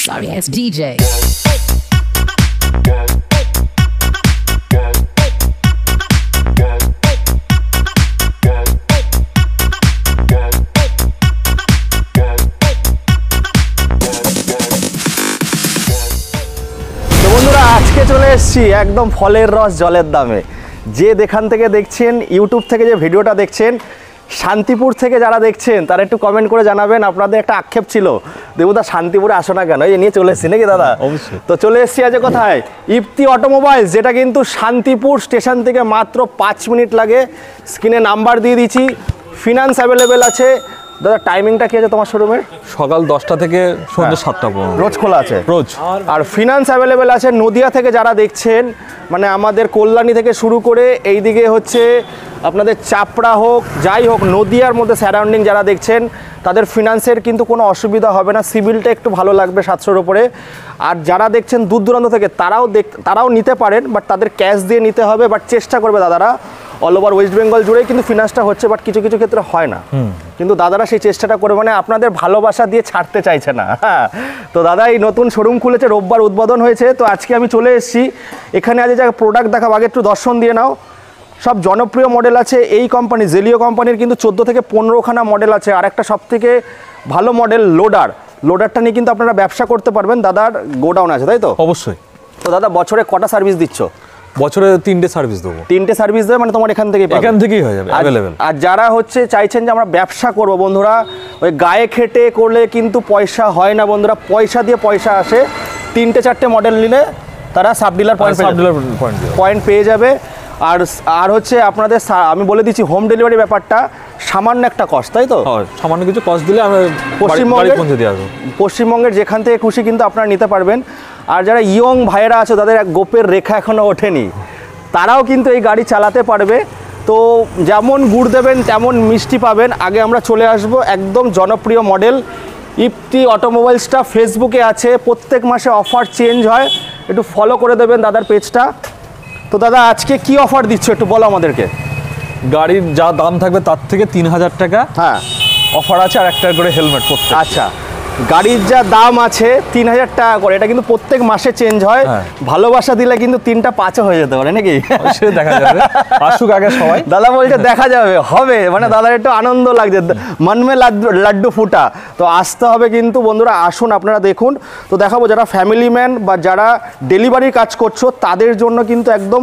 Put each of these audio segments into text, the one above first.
Sorry ass DJ. আজকে চলে এসেছি একদম ফলের রস জলের দামে। যে যেখান থেকে দেখছেন, ইউটিউব থেকে যে ভিডিওটা দেখছেন, শান্তিপুর থেকে যারা দেখছেন তারা একটু কমেন্ট করে জানাবেন। আপনাদের একটা আক্ষেপ ছিল দেবুদা শান্তিপুরে আসো না কেন, এই নিয়ে চলে এসেছি নাকি দাদা? অবশ্যই। তো চলে এসেছি আজ কোথায়, ইপ্তি অটোমোবাইলস, যেটা কিন্তু শান্তিপুর স্টেশন থেকে মাত্র 5 মিনিট লাগে। স্ক্রিনে নাম্বার দিয়ে দিচ্ছি, ফিনান্স অ্যাভেলেবেল আছে। দাদা টাইমিংটা কি আছে তোমার শোরুমের? সকাল 10টা থেকে সন্ধ্যে 7টা পর্যন্ত রোজ খোলা আছে রোজ। আর ফিনান্স অ্যাভেলেবেল আছে। নদিয়া থেকে যারা দেখছেন, মানে আমাদের কল্যাণী থেকে শুরু করে এইদিকে হচ্ছে আপনাদের চাপড়া হোক যাই হোক, নদিয়ার মধ্যে সারাউন্ডিং যারা দেখছেন তাদের ফিনান্সের কিন্তু কোনো অসুবিধা হবে না। সিভিলটা একটু ভালো লাগবে 700-র উপরে। আর যারা দেখছেন দূর দূরান্ত থেকে তারাও নিতে পারেন, বাট তাদের ক্যাশ দিয়ে নিতে হবে। বাট চেষ্টা করবে দাদারা, অল ওভার ওয়েস্ট বেঙ্গল জুড়েই কিন্তু ফিনান্সটা হচ্ছে, বাট কিছু কিছু ক্ষেত্রে হয় না। কিন্তু দাদারা সেই চেষ্টাটা করে, মানে আপনাদের ভালোবাসা দিয়ে ছাড়তে চাইছে না। হ্যাঁ, তো দাদা এই নতুন শোরুম খুলেছে, রোববার উদ্বোধন হয়েছে। তো আজকে আমি চলে এসেছি এখানে। আজ যা প্রোডাক্ট দেখাবো, আগে একটু দর্শন দিয়ে নাও। সব জনপ্রিয় মডেল আছে এই কোম্পানি জেলিও কোম্পানির, কিন্তু 14 থেকে 15খানা মডেল আছে। আর একটা সব থেকে ভালো মডেল লোডারটা নিয়ে কিন্তু আপনারা ব্যবসা করতে পারবেন। দাদার গোডাউন আছে, তাই তো? অবশ্যই। তো দাদা বছরে কটা সার্ভিস দিচ্ছ? বছরে 3টে সার্ভিস দেবো। 3টে সার্ভিস দেবে, মানে তোমার এখান থেকেই হয়ে যাবে অ্যাভেলেবেল। আর যারা হচ্ছে চাইছেন যে আমরা ব্যবসা করব বন্ধুরা, ওই গায়ে খেটে করলে কিন্তু পয়সা হয় না বন্ধুরা, পয়সা দিয়ে পয়সা আসে। 3টে-4টে মডেল নিলে তারা সাব ডিলার পয়েন্ট পেয়ে যাবে। আর হচ্ছে আপনাদের আমি বলে দিচ্ছি, হোম ডেলিভারি ব্যাপারটা সামান্য একটা কস্ট, তাই তো? সামান্য কিছু কস্ট দিলে আমরা পশ্চিমবঙ্গের যেখান থেকে খুশি কিন্তু আপনারা নিতে পারবেন। আর যারা ইয়ং ভাইয়েরা আছে, তাদের এক গোপের রেখা এখনও ওঠেনি, তারাও কিন্তু এই গাড়ি চালাতে পারবে। তো যেমন গুড় দেবেন তেমন মিষ্টি পাবেন। আগে আমরা চলে আসব একদম জনপ্রিয় মডেল ইপ্তি অটোমোবাইলসটা। ফেসবুকে আছে, প্রত্যেক মাসে অফার চেঞ্জ হয়, একটু ফলো করে দেবেন দাদার পেজটা। তো দাদা আজকে কি অফার দিচ্ছ একটু বলো আমাদেরকে। গাড়ির যা দাম থাকবে তার থেকে 3000 টাকা হ্যাঁ অফার আছে, আর একটা করে হেলমেট প্রত্যেক। আচ্ছা, গাড়ির যা দাম আছে 3000 টাকা করে, এটা কিন্তু প্রত্যেক মাসে চেঞ্জ হয়। ভালোবাসা দিলে কিন্তু 3টা 5 হয়ে যেতে পারে নাকি? সে দেখা যাবে, আসুক আগে সবাই। দাদা বলছে দেখা যাবে, হবে, মানে দাদার একটু আনন্দ লাগছে, মন মে লাড্ডু ফুটা। তো আসতে হবে কিন্তু বন্ধুরা, আসুন আপনারা দেখুন। তো দেখাবো যারা ফ্যামিলি ম্যান বা যারা ডেলিভারির কাজ করছো তাদের জন্য কিন্তু একদম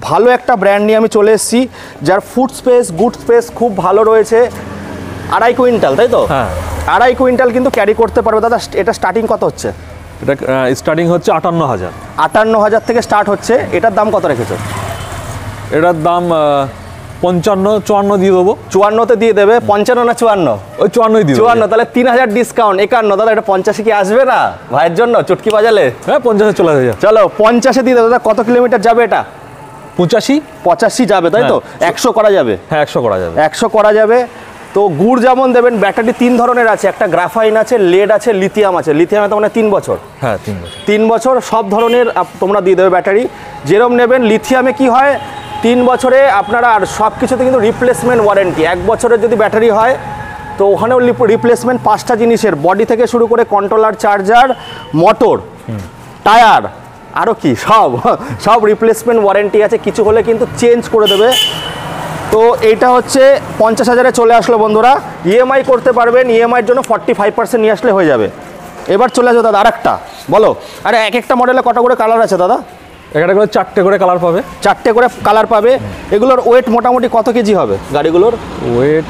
ভালো একটা ব্র্যান্ড নিয়ে আমি চলে এসেছি, যার ফুড স্পেস গুড স্পেস খুব ভালো রয়েছে। 2.5 কুইন্টাল, তাই তো? হ্যাঁ, 2.5 কুইন্টাল কিন্তু ক্যারি করতে পারবে দাদা। এটা স্টার্টিং কত হচ্ছে? এটা স্টার্টিং হচ্ছে 58,000। 58,000 থেকে স্টার্ট হচ্ছে। এটার দাম কত রেখেছো? এটার দাম 55-54 দিয়ে দেবো। 54-তে দিয়ে দেবে? 55 না 54? ওই 54 দিয়ে 54, তাহলে 3000 ডিসকাউন্ট 51। দাদা এটা 50 কি আসবে না ভাইয়ের জন্য চুটকি বাজালে? হ্যাঁ, 50-এ চলে যাবে। চলো 50-এ দিয়ে দাদা। কত কিলোমিটার যাবে এটা? 85 যাবে, তাই তো? 100 করা যাবে? হ্যাঁ, 100 করা যাবে। 100 করা যাবে। তো গুড় যেমন দেবেন, ব্যাটারি 3 ধরনের আছে, একটা গ্রাফাইন আছে, লেড আছে, লিথিয়াম আছে। লিথিয়ামে তো মানে 3 বছর। হ্যাঁ, 3 বছর। 3 বছর সব ধরনের তোমরা দিয়ে দেবে ব্যাটারি যেরকম নেবেন। লিথিয়ামে কি হয়, 3 বছরে আপনারা, আর সব কিছুতে কিন্তু রিপ্লেসমেন্ট ওয়ারেন্টি। 1 বছরের যদি ব্যাটারি হয় তো ওখানেও রিপ্লেসমেন্ট 5টা জিনিসের, বডি থেকে শুরু করে কন্ট্রোলার, চার্জার, মোটর, টায়ার, আরও কি সব রিপ্লেসমেন্ট ওয়ারেন্টি আছে। কিছু হলে কিন্তু চেঞ্জ করে দেবে। তো এইটা হচ্ছে 50,000-এ চলে আসলো বন্ধুরা। ইএমআই করতে পারবেন, ইএমআইয়ের জন্য 45% নিয়ে আসলে হয়ে যাবে। এবার চলে আসো দাদা আরেকটা, বলো। আরে এক একটা মডেলে কটা করে কালার আছে দাদা? একটা করে 4টে করে কালার পাবে। 4টে করে কালার পাবে। এগুলোর ওয়েট মোটামুটি কত কেজি হবে গাড়িগুলোর? ওয়েট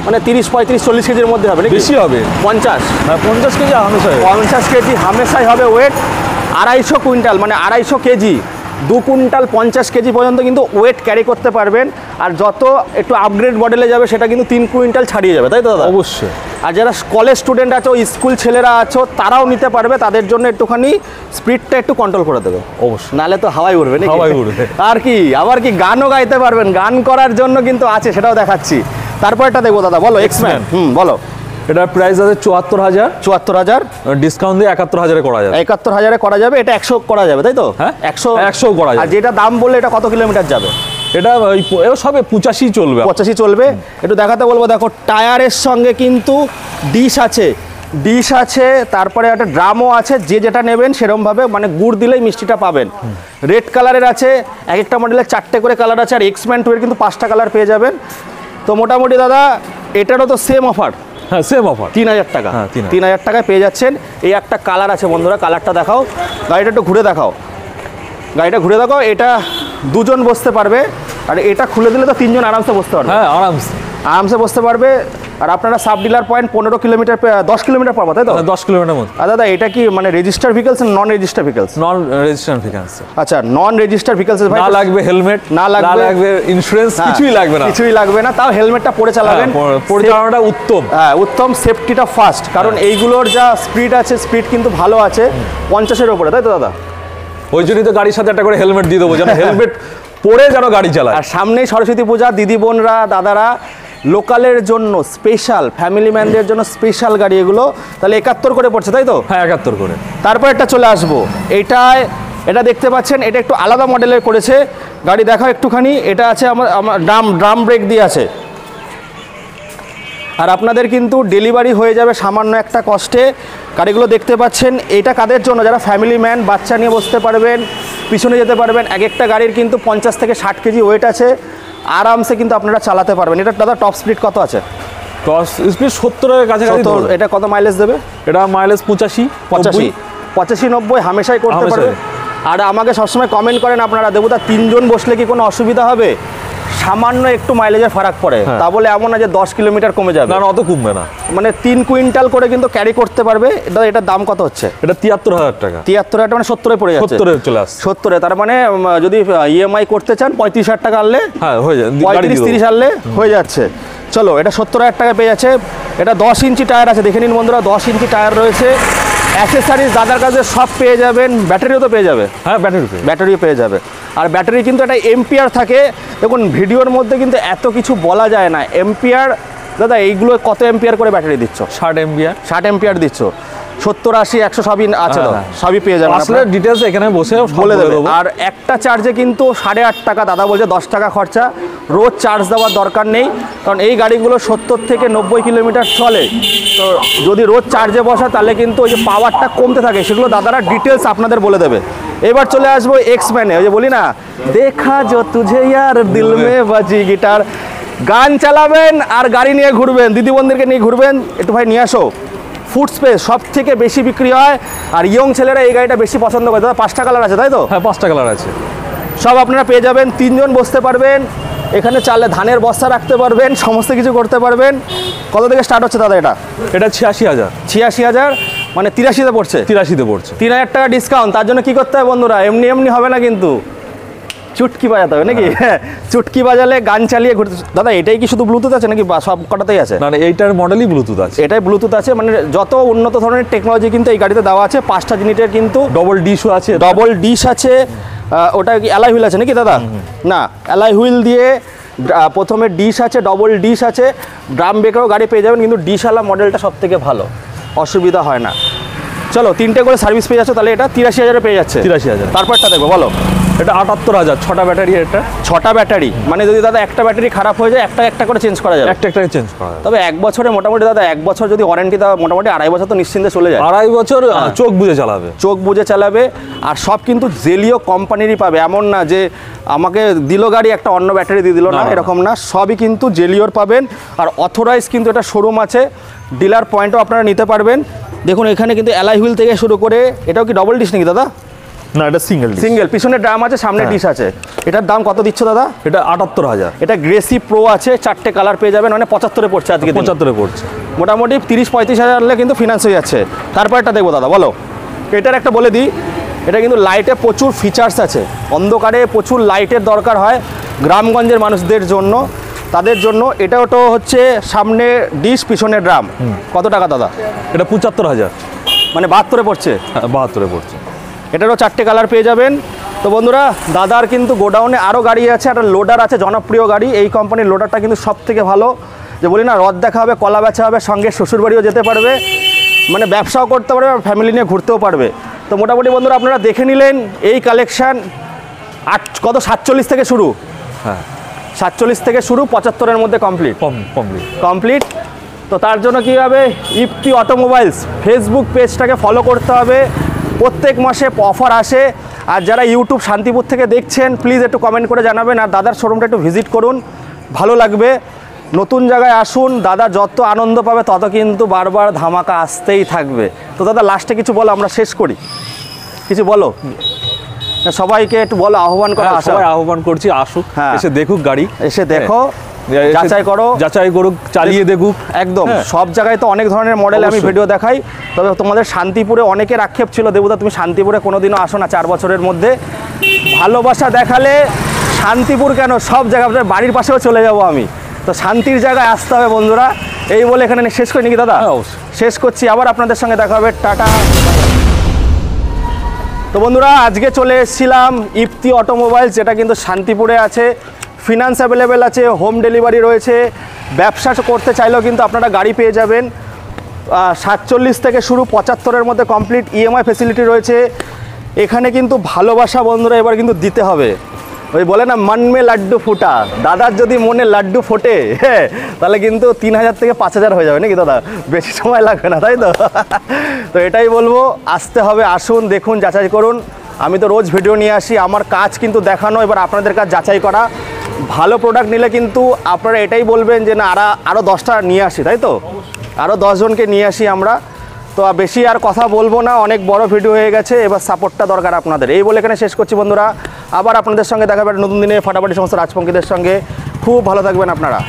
মানে 30, 35, 40 কেজির মধ্যে হবে নাকি? বেশি হবে। 50? হ্যাঁ, 50 কেজি হামেশাই। 50 কেজি হামেশাই হবে ওয়েট। 250 কুইন্টাল মানে 250 কেজি, 2 কুইন্টাল 50 কেজি পর্যন্ত কিন্তু ওয়েট ক্যারি করতে পারবেন। আর যত একটু আপগ্রেড মডেলে যাবে সেটা কিন্তু 3 কুইন্টাল ছাড়িয়ে যাবে, তাই তো দাদা? অবশ্যই। আর যারা কলেজ স্টুডেন্ট আছো, স্কুল ছেলেরা আছো, তারাও নিতে পারবে। তাদের জন্য একটুখানি স্পিডটা একটু কন্ট্রোল করে দেবে অবশ্যই, নাহলে তো হাওয়াই উড়বে নাকি? হাওয়াই উড়বে। আর কি, আবার কি গানও গাইতে পারবেন, গান করার জন্য কিন্তু আছে, সেটাও দেখাচ্ছি। তারপরটা দেখবো দাদা, বলো। এক্সম্যান, বলো। এটার প্রাইস আছে 74,000। 74,000 ডিসকাউন্ট দিয়ে 71,000-এ করা যাবে। 71,000-এ করা যাবে। এটা 100 করা যাবে, তাই তো? হ্যাঁ, 100 করা যাবে। আর যেটা দাম বললে এটা কত কিলোমিটার যাবে? এটা সবে 85 চলবে। 85 চলবে। একটু দেখাতে বলবো, দেখো টায়ারের সঙ্গে কিন্তু ডিশ আছে, ডিশ আছে, তারপরে একটা ড্রামও আছে, যে যেটা নেবেন সেরকমভাবে মানে গুড় দিলেই মিষ্টিটা পাবেন। রেড কালারের আছে, এক একটা মডেলের 4টে করে কালার আছে, আর এক্সম্যান 2 এর কিন্তু 5টা কালার পেয়ে যাবেন। তো মোটামুটি দাদা এটারও তো সেম অফার, হ্যাঁ সেম অফার, 3000 টাকা। হ্যাঁ, 3000 টাকায় পেয়ে যাচ্ছেন। এই একটা কালার আছে বন্ধুরা, কালারটা দেখাও, গাড়িটা একটু ঘুরে দেখাও, গাড়িটা ঘুরে দেখাও। এটা দুজন বসতে পারবে, আর এটা খুলে দিলে তো 3 জন আরামসে বসতে পারবে। হ্যাঁ আরামসে আরামসে বসতে পারবে। আর আপনারা sub dealer point 15 kilometre 10 kilometre পাবো, তাই তো? 10 কিলোমিটার মতো। আর দাদা এটা কি মানে register vehicles non register vehicles? Non registration finance. আচ্ছা, নন রেজিস্টার ভেহিকলস ভাই, না লাগবে হেলমেট, না লাগবে ইন্স্যুরেন্স, কিছুই লাগবে না, কিছুই লাগবে না। তাও হেলমেটটা পরে চালাবেন, পরিচালনাটা উত্তম। হ্যাঁ উত্তম, সেফটিটা ফার্স্ট, কারণ এইগুলোর যা স্পিড আছে, স্পিড কিন্তু ভালো আছে 50-এর উপরে, তাই তো দাদা? ওই জন্যই তো গাড়ির সাথে একটা করে হেলমেট দিয়ে দেবো, যেন হেলমেট পরে যেন গাড়ি চালায়। আর সামনেই সরস্বতী পূজা, দিদি বোনরা দাদারা লোকালের জন্য স্পেশাল, ফ্যামিলি ম্যানদের জন্য স্পেশাল গাড়ি এগুলো। তাহলে 71 করে পড়ছে, তাই তো? হ্যাঁ 71 করে। তারপর একটা চলে আসবো, এটা দেখতে পাচ্ছেন, এটা একটু আলাদা মডেলের করেছে গাড়ি, দেখাও একটুখানি। এটা আছে আমার ড্রাম ব্রেক দিয়ে আছে, আর আপনাদের কিন্তু ডেলিভারি হয়ে যাবে সামান্য একটা কস্টে। গাড়িগুলো দেখতে পাচ্ছেন, এটা কাদের জন্য? যারা ফ্যামিলি ম্যান, বাচ্চা নিয়ে বসতে পারবেন, পিছনে যেতে পারবেন। এক একটা গাড়ির কিন্তু 50 থেকে 60 কেজি ওয়েট আছে, আরামসে কিন্তু আপনারা চালাতে পারবেন। এটা দাদা টপ স্পিড কত আছে? টপ স্পিড 70-এর কাছাকাছি। এটা কত মাইলেজ দেবে? এটা মাইলেজ 85-90 হামেশাই করতে পারবে। আর আমাকে সবসময় কমেন্ট করেন আপনারা, দেবুদা 3 জন বসলে কি কোনো অসুবিধা হবে? সামান্য একটু মাইলেজের ফারাক পড়ে, তা বলে এমন না যে 10 কিলোমিটার কমে যাবে, না অত কমবে না। মানে 3 কুইন্টাল করে কিন্তু ক্যারি করতে পারবে। এটার দাম কত হচ্ছে? এটা 73,000 টাকা। 73,000 মানে 70-এ পড়ে যাচ্ছে। 70-এ চলে আসছে। 70-এ, তার মানে যদি ইএমআই করতে চান 35,000 টাকা আনলে, হ্যাঁ হয়ে যায়, 35-30 আনলে হয়ে যাচ্ছে। চলো, এটা 70,000 টাকা পেয়ে যাচ্ছে। এটা 10 ইঞ্চি টায়ার আছে, দেখে নিন বন্ধুরা, 10 ইঞ্চি টায়ার রয়েছে। অ্যাক্সেসরিজ দাদার কাছে সব পেয়ে যাবেন, ব্যাটারিও তো পেয়ে যাবে। হ্যাঁ ব্যাটারিও পেয়ে যাবে। আর ব্যাটারি কিন্তু একটা এম্পিয়ার থাকে, দেখুন ভিডিওর মধ্যে কিন্তু এত কিছু বলা যায় না। এম্পিয়ার দাদা এইগুলো কত এম্পিয়ার করে ব্যাটারি দিচ্ছ? 60 এম্পিয়ার। 60 এম্পিয়ার দিচ্ছ, 70, 80, 100 সবই আছে, তো সবই পেয়ে যাবেন। আসলে ডিটেইলস এখানে বসে বলে দেবো। আর একটা চার্জে কিন্তু 8.5 টাকা, দাদা বলছে 10 টাকা খরচা। রোজ চার্জ দেওয়ার দরকার নেই, কারণ এই গাড়িগুলো 70 থেকে 90 কিলোমিটার চলে। তো যদি রোজ চার্জে বসা, তাহলে কিন্তু ওই যে পাওয়ারটা কমতে থাকে, সেগুলো দাদারা ডিটেলস আপনাদের বলে দেবে। এবার চলে আসবো এক্সম্যানে, ওই যে বলি না, দেখা যো তুঝে ইয়ার দিল মে বাজি গিটার। গান চালাবেন আর গাড়ি নিয়ে ঘুরবেন, দিদি বোনদেরকে নিয়ে ঘুরবেন, একটু ভাই নিয়ে আসো। ফুড স্পেস সব থেকে বেশি বিক্রি হয়, আর ইয়ং ছেলেরা এই গাড়িটা বেশি পছন্দ করে। দাদা 5টা কালার আছে, তাই তো? হ্যাঁ 5টা কালার আছে, সব আপনারা পেয়ে যাবেন। 3 জন বসতে পারবেন, এখানে চালে ধানের বস্তা রাখতে পারবেন, সমস্ত কিছু করতে পারবেন। কত থেকে স্টার্ট হচ্ছে দাদা এটা? এটা 86,000। 86,000 মানে 83-তে পড়ছে। 83-তে পড়ছে। 3,000 টাকা ডিসকাউন্ট। তার জন্য কি করতে হবে বন্ধুরা? এমনি হবে না, কিন্তু চুটকি বাজাতে হবে নাকি? হ্যাঁ, চুটকি বাজালে গান চালিয়ে ঘুরতে। দাদা এটাই কি শুধু ব্লুটুথ আছে নাকি সব কটাতেই আছে? না এইটার মডেলই ব্লুটুথ আছে। এটাই ব্লুটুথ আছে, মানে যত উন্নত ধরনের টেকনোলজি কিন্তু এই গাড়িতে দেওয়া আছে। 5টা ইউনিটের কিন্তু ডবল ডিশও আছে। ডবল ডিশ আছে। ওটা কি অ্যালয় হুইল আছে নাকি দাদা? না, অ্যালয় হুইল দিয়ে প্রথমে ডিশ আছে, ডবল ডিশ আছে। ড্রাম ব্রেকেরও গাড়ি পেয়ে যাবেন, কিন্তু ডিশওয়ালা মডেলটা সব থেকে ভালো, অসুবিধা হয় না। চলো, 3টে করে সার্ভিস পেয়ে যাচ্ছে, তাহলে এটা 83,000-এ পেয়ে যাচ্ছে। 83,000। তারপরটা দেখবো, বলো। এটা 78,000, 6টা ব্যাটারি। এটা 6টা ব্যাটারি, মানে যদি দাদা একটা ব্যাটারি খারাপ হয়ে যায়, একটা করে চেঞ্জ করা যাবে। একটা চেঞ্জ করা যাবে। তবে 1 বছরে মোটামুটি দাদা, 1 বছর যদি ওয়ারেন্টি দেওয়া, মোটামুটি 2.5 বছর তো নিশ্চিন্তে চলে যায়। 2.5 বছর চোখ বুজে চালাবে, চোখ বুজে চালাবে। আর সব কিন্তু জেলিও কোম্পানিরই পাবে, এমন না যে আমাকে দিল গাড়ি একটা অন্য ব্যাটারি দিয়ে দিল না, এরকম না। সবই কিন্তু জেলিওর পাবেন। আর অথরাইজ কিন্তু এটা শোরুম আছে, ডিলার পয়েন্টও আপনারা নিতে পারবেন। দেখুন এখানে কিন্তু অ্যালয় হুইল থেকে শুরু করে, এটাও কি ডবল ডিশ নাকি দাদা? না এটা সিঙ্গেল। পিছনে ড্রাম আছে, সামনে ডিশ আছে। এটার দাম কত দিচ্ছ দাদা? এটা 78,000। এটা গ্রেসি প্রো আছে, 4টে কালার পেয়ে যাবেন, মানে 75-এ পড়ছে আজকে। 75-এ পড়ছে। মোটামুটি 30-35 হাজার হলে কিন্তু ফিনান্স হয়ে যাচ্ছে। তারপর একটা দেখবো দাদা, বলো। এটার একটা বলে দিই, এটা কিন্তু লাইটে প্রচুর ফিচার্স আছে। অন্ধকারে প্রচুর লাইটের দরকার হয় গ্রামগঞ্জের মানুষদের জন্য, তাদের জন্য। এটাও তো হচ্ছে সামনে ডিশ, পিছনে ড্রাম। কত টাকা দাদা? এটা 75,000, মানে 72-এ পড়ছে। 72-এ পড়ছে। এটারও 4টে কালার পেয়ে যাবেন। তো বন্ধুরা, দাদার কিন্তু গোডাউনে আরও গাড়ি আছে, একটা লোডার আছে, জনপ্রিয় গাড়ি। এই কোম্পানির লোডারটা কিন্তু সব থেকে ভালো, যে বলি না, রথ দেখা হবে, কলা বেচা হবে, সঙ্গে শ্বশুরবাড়িও যেতে পারবে, মানে ব্যবসাও করতে পারবে, ফ্যামিলি নিয়ে ঘুরতেও পারবে। তো মোটামুটি বন্ধুরা আপনারা দেখে নিলেন এই কালেকশান। 47 থেকে শুরু। হ্যাঁ, 47 থেকে শুরু, 75-এর মধ্যে কমপ্লিট। তো তার জন্য কী হবে, ইফতি অটোমোবাইলস ফেসবুক পেজটাকে ফলো করতে হবে। প্রত্যেক মাসে অফার আসে। আর যারা ইউটিউব শান্তিপুর থেকে দেখছেন প্লিজ একটু কমেন্ট করে জানাবেন, আর দাদার শোরুমটা একটু ভিজিট করুন, ভালো লাগবে। নতুন জায়গায় আসুন, দাদা যত আনন্দ পাবে তত কিন্তু বারবার ধামাকা আসতেই থাকবে। তো দাদা লাস্টে কিছু বলো, আমরা শেষ করি, কিছু বলো সবাইকে একটু বলো, আহ্বান করো। সবাই আহ্বান করছি আসুক, এসে দেখুক গাড়ি, এসে দেখো, যাচাই করো, যাচাই করুক, চালিয়ে দেখুক। একদম সব জায়গায় তো অনেক ধরনের মডেল আমি ভিডিও দেখাই, তবে তোমাদের শান্তিপুরে অনেকের আক্ষেপ ছিল দেবুদা তুমি শান্তিপুরে কোনোদিনও আসো না 4 বছরের মধ্যে। ভালোবাসা দেখালে শান্তিপুর কেন, সব জায়গায় বাড়ির পাশেও চলে যাব আমি। তো শান্তির জায়গায় আসতে হবে বন্ধুরা। এই বলে এখানে শেষ করি নাকি দাদা? শেষ করছি, আবার আপনাদের সঙ্গে দেখা হবে, টাটা। তো বন্ধুরা আজকে চলে এসেছিলাম ইফতি অটোমোবাইলস, যেটা কিন্তু শান্তিপুরে আছে। ফিনান্স অ্যাভেলেবেল আছে, হোম ডেলিভারি রয়েছে। ব্যবসা করতে চাইলেও কিন্তু আপনারা গাড়ি পেয়ে যাবেন। 47 থেকে শুরু, 75-এর মধ্যে কমপ্লিট ইএমআই ফেসিলিটি রয়েছে। এখানে কিন্তু ভালোবাসা বন্ধুরা এবার কিন্তু দিতে হবে। ওই বলে না মন মে লাড্ডু ফুটা, দাদার যদি মনে লাড্ডু ফোটে তাহলে কিন্তু 3000 থেকে 5000 হয়ে যাবে নাকি দাদা, বেশি সময় লাগবে না, তাই তো? তো এটাই বলবো, আসতে হবে, আসুন, দেখুন, যাচাই করুন। আমি তো রোজ ভিডিও নিয়ে আসি, আমার কাজ কিন্তু দেখানো, এবার আপনাদের কাজ যাচাই করা। ভালো প্রোডাক্ট নিলে কিন্তু আপনারা এটাই বলবেন যে না আরও 10টা নিয়ে আসি, তাই তো? আরও 10 জনকে নিয়ে আসি আমরা। তো বেশি আর কথা বলবো না, অনেক বড় ভিডিও হয়ে গেছে, এবার সাপোর্টটা দরকার আপনাদের। এই বলে এখানে শেষ করছি বন্ধুরা, আবার আপনাদের সঙ্গে দেখা হবে নতুন দিনে ফাটাফাটি সমস্ত রাজপঙ্খীদের সঙ্গে। খুব ভালো থাকবেন আপনারা।